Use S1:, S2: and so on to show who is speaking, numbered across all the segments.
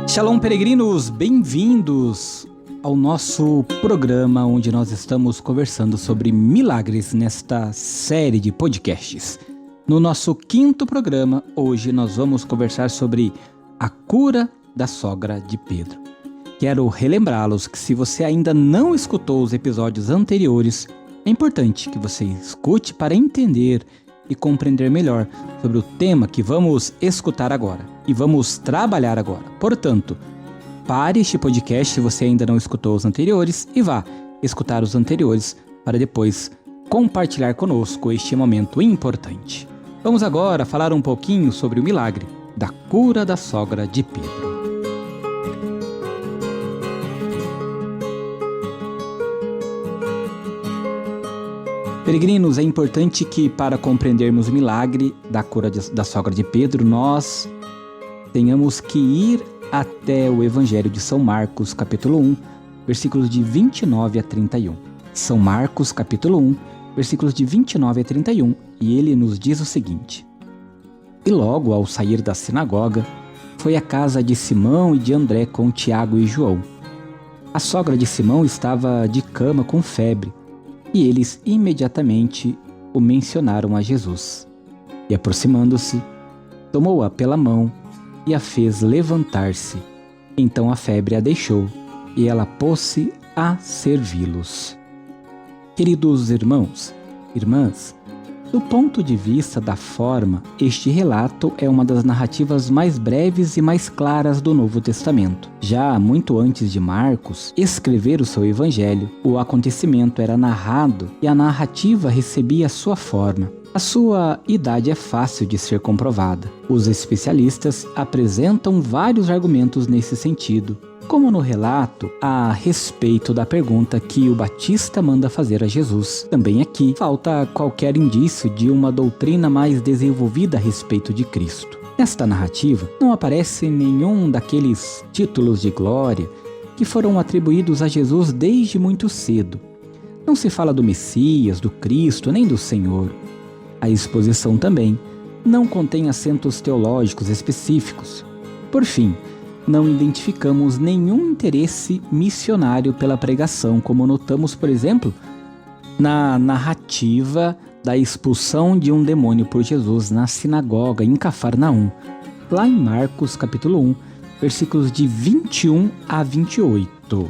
S1: Shalom, peregrinos, bem-vindos ao nosso programa onde nós estamos conversando sobre milagres nesta série de podcasts. No nosso 5º programa, hoje nós vamos conversar sobre a cura da sogra de Pedro. Quero relembrá-los que se você ainda não escutou os episódios anteriores, é importante que você escute para entender e compreender melhor sobre o tema que vamos escutar agora e vamos trabalhar agora. Portanto, pare este podcast se você ainda não escutou os anteriores e vá escutar os anteriores para depois compartilhar conosco este momento importante. Vamos agora falar um pouquinho sobre o milagre da cura da sogra de Pedro. Peregrinos, é importante que para compreendermos o milagre da cura da sogra de Pedro, nós tenhamos que ir até o Evangelho de São Marcos, capítulo 1, versículos de 29 a 31. São Marcos, capítulo 1, versículos de 29 a 31, e ele nos diz o seguinte: E logo, ao sair da sinagoga, foi à casa de Simão e de André com Tiago e João. A sogra de Simão estava de cama com febre, e eles imediatamente o mencionaram a Jesus. E aproximando-se, tomou-a pela mão e a fez levantar-se. Então a febre a deixou, e ela pôs-se a servi-los. Queridos irmãos, irmãs, do ponto de vista da forma, este relato é uma das narrativas mais breves e mais claras do Novo Testamento. Já muito antes de Marcos escrever o seu evangelho, o acontecimento era narrado e a narrativa recebia sua forma. A sua idade é fácil de ser comprovada. Os especialistas apresentam vários argumentos nesse sentido, como no relato a respeito da pergunta que o Batista manda fazer a Jesus. Também aqui falta qualquer indício de uma doutrina mais desenvolvida a respeito de Cristo. Nesta narrativa, não aparece nenhum daqueles títulos de glória que foram atribuídos a Jesus desde muito cedo. Não se fala do Messias, do Cristo, nem do Senhor. A exposição também não contém acentos teológicos específicos. Por fim, não identificamos nenhum interesse missionário pela pregação, como notamos, por exemplo, na narrativa da expulsão de um demônio por Jesus na sinagoga em Cafarnaum, lá em Marcos capítulo 1, versículos de 21 a 28.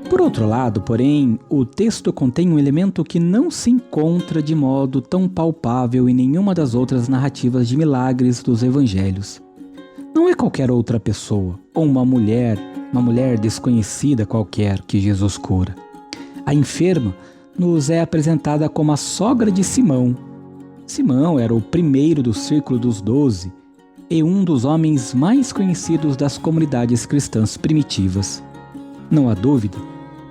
S1: Por outro lado, porém, o texto contém um elemento que não se encontra de modo tão palpável em nenhuma das outras narrativas de milagres dos evangelhos. Não é qualquer outra pessoa, ou uma mulher desconhecida qualquer que Jesus cura. A enferma nos é apresentada como a sogra de Simão. Simão era o primeiro do círculo dos 12 e um dos homens mais conhecidos das comunidades cristãs primitivas. Não há dúvida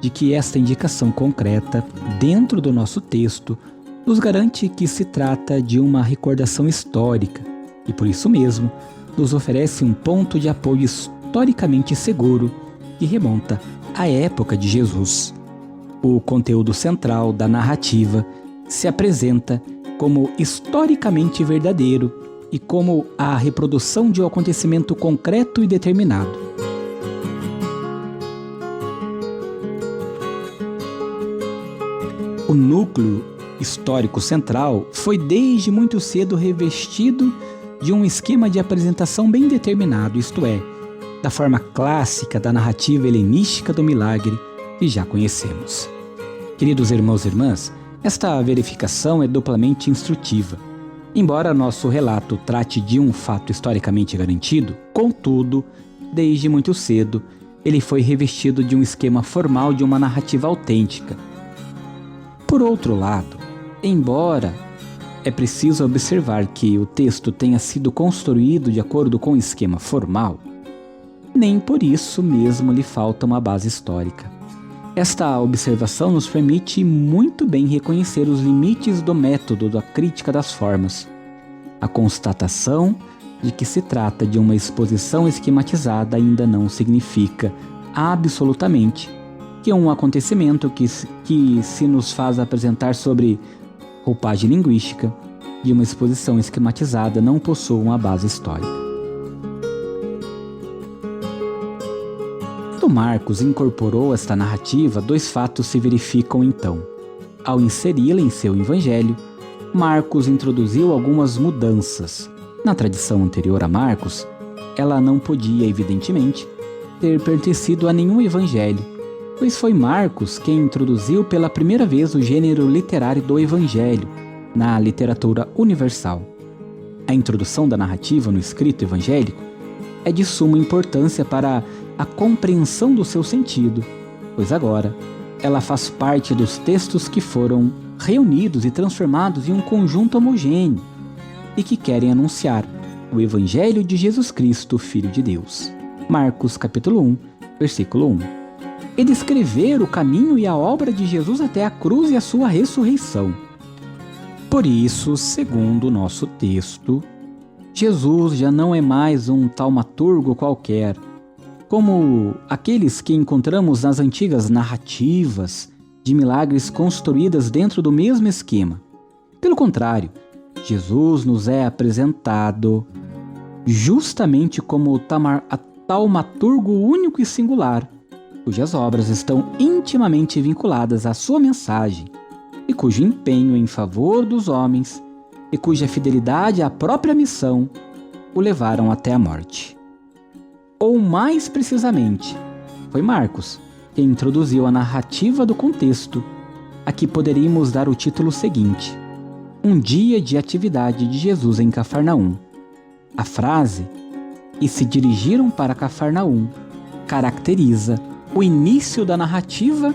S1: de que esta indicação concreta, dentro do nosso texto, nos garante que se trata de uma recordação histórica e, por isso mesmo, nos oferece um ponto de apoio historicamente seguro que remonta à época de Jesus. O conteúdo central da narrativa se apresenta como historicamente verdadeiro e como a reprodução de um acontecimento concreto e determinado. O núcleo histórico central foi desde muito cedo revestido de um esquema de apresentação bem determinado, isto é, da forma clássica da narrativa helenística do milagre que já conhecemos. Queridos irmãos e irmãs, esta verificação é duplamente instrutiva. Embora nosso relato trate de um fato historicamente garantido, contudo, desde muito cedo, ele foi revestido de um esquema formal de uma narrativa autêntica. Por outro lado, embora é preciso observar que o texto tenha sido construído de acordo com o esquema formal, nem por isso mesmo lhe falta uma base histórica. Esta observação nos permite muito bem reconhecer os limites do método da crítica das formas. A constatação de que se trata de uma exposição esquematizada ainda não significa absolutamente que é um acontecimento que se nos faz apresentar sobre roupagem linguística, de uma exposição esquematizada não possuam uma base histórica. Quando Marcos incorporou esta narrativa, dois fatos se verificam então. Ao inseri-la em seu evangelho, Marcos introduziu algumas mudanças. Na tradição anterior a Marcos, ela não podia, evidentemente, ter pertencido a nenhum evangelho, pois foi Marcos quem introduziu pela primeira vez o gênero literário do evangelho na literatura universal. A introdução da narrativa no escrito evangélico é de suma importância para a compreensão do seu sentido, pois agora ela faz parte dos textos que foram reunidos e transformados em um conjunto homogêneo e que querem anunciar o Evangelho de Jesus Cristo, Filho de Deus. Marcos capítulo 1, versículo 1. E descrever o caminho e a obra de Jesus até a cruz e a sua ressurreição. Por isso, segundo o nosso texto, Jesus já não é mais um taumaturgo qualquer, como aqueles que encontramos nas antigas narrativas de milagres construídas dentro do mesmo esquema. Pelo contrário, Jesus nos é apresentado justamente como taumaturgo único e singular, cujas obras estão intimamente vinculadas à sua mensagem e cujo empenho em favor dos homens e cuja fidelidade à própria missão o levaram até a morte. Ou mais precisamente, foi Marcos quem introduziu a narrativa do contexto, a que poderíamos dar o título seguinte: Um dia de atividade de Jesus em Cafarnaum. A frase "e se dirigiram para Cafarnaum" caracteriza o início da narrativa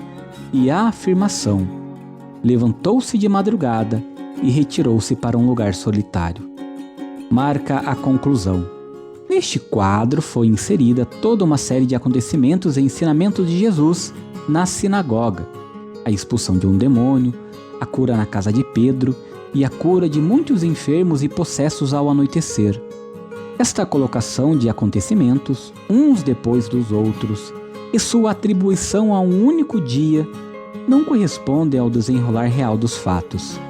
S1: e a afirmação: levantou-se de madrugada e retirou-se para um lugar solitário. Marca a conclusão. Neste quadro foi inserida toda uma série de acontecimentos e ensinamentos de Jesus na sinagoga: a expulsão de um demônio, a cura na casa de Pedro e a cura de muitos enfermos e possessos ao anoitecer. Esta colocação de acontecimentos, uns depois dos outros, e sua atribuição a um único dia, não corresponde ao desenrolar real dos fatos,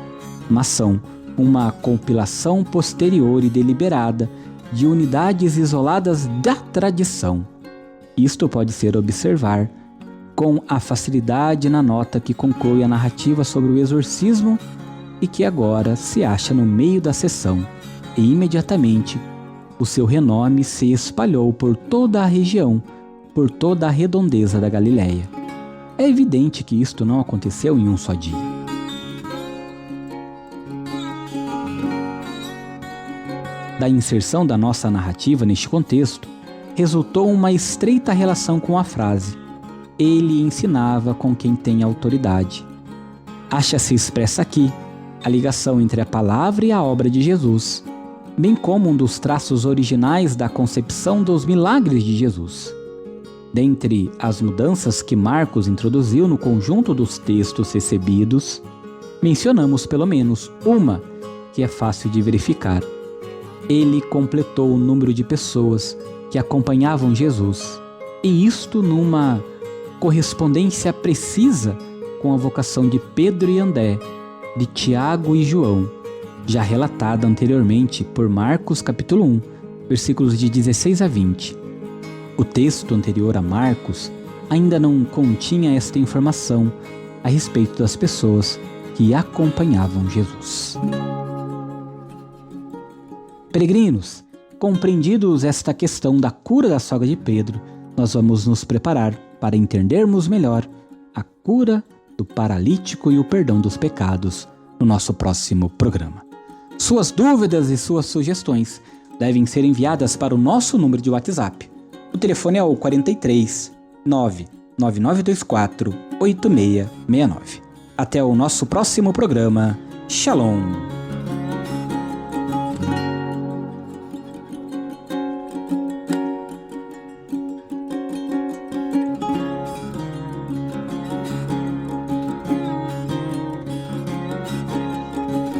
S1: mas são uma compilação posterior e deliberada de unidades isoladas da tradição. Isto pode ser observar com a facilidade na nota que conclui a narrativa sobre o exorcismo e que agora se acha no meio da sessão, e imediatamente o seu renome se espalhou por toda a região, por toda a redondeza da Galileia. É evidente que isto não aconteceu em um só dia. Da inserção da nossa narrativa neste contexto, resultou uma estreita relação com a frase "Ele ensinava com quem tem autoridade". Acha-se expressa aqui a ligação entre a palavra e a obra de Jesus, bem como um dos traços originais da concepção dos milagres de Jesus. Dentre as mudanças que Marcos introduziu no conjunto dos textos recebidos, mencionamos pelo menos uma que é fácil de verificar. Ele completou o número de pessoas que acompanhavam Jesus, e isto numa correspondência precisa com a vocação de Pedro e André, de Tiago e João, já relatada anteriormente por Marcos capítulo 1, versículos de 16 a 20. O texto anterior a Marcos ainda não continha esta informação a respeito das pessoas que acompanhavam Jesus. Peregrinos, compreendidos esta questão da cura da sogra de Pedro, nós vamos nos preparar para entendermos melhor a cura do paralítico e o perdão dos pecados no nosso próximo programa. Suas dúvidas e suas sugestões devem ser enviadas para o nosso número de WhatsApp. O telefone é o 43 99924 8669. Até o nosso próximo programa. Shalom!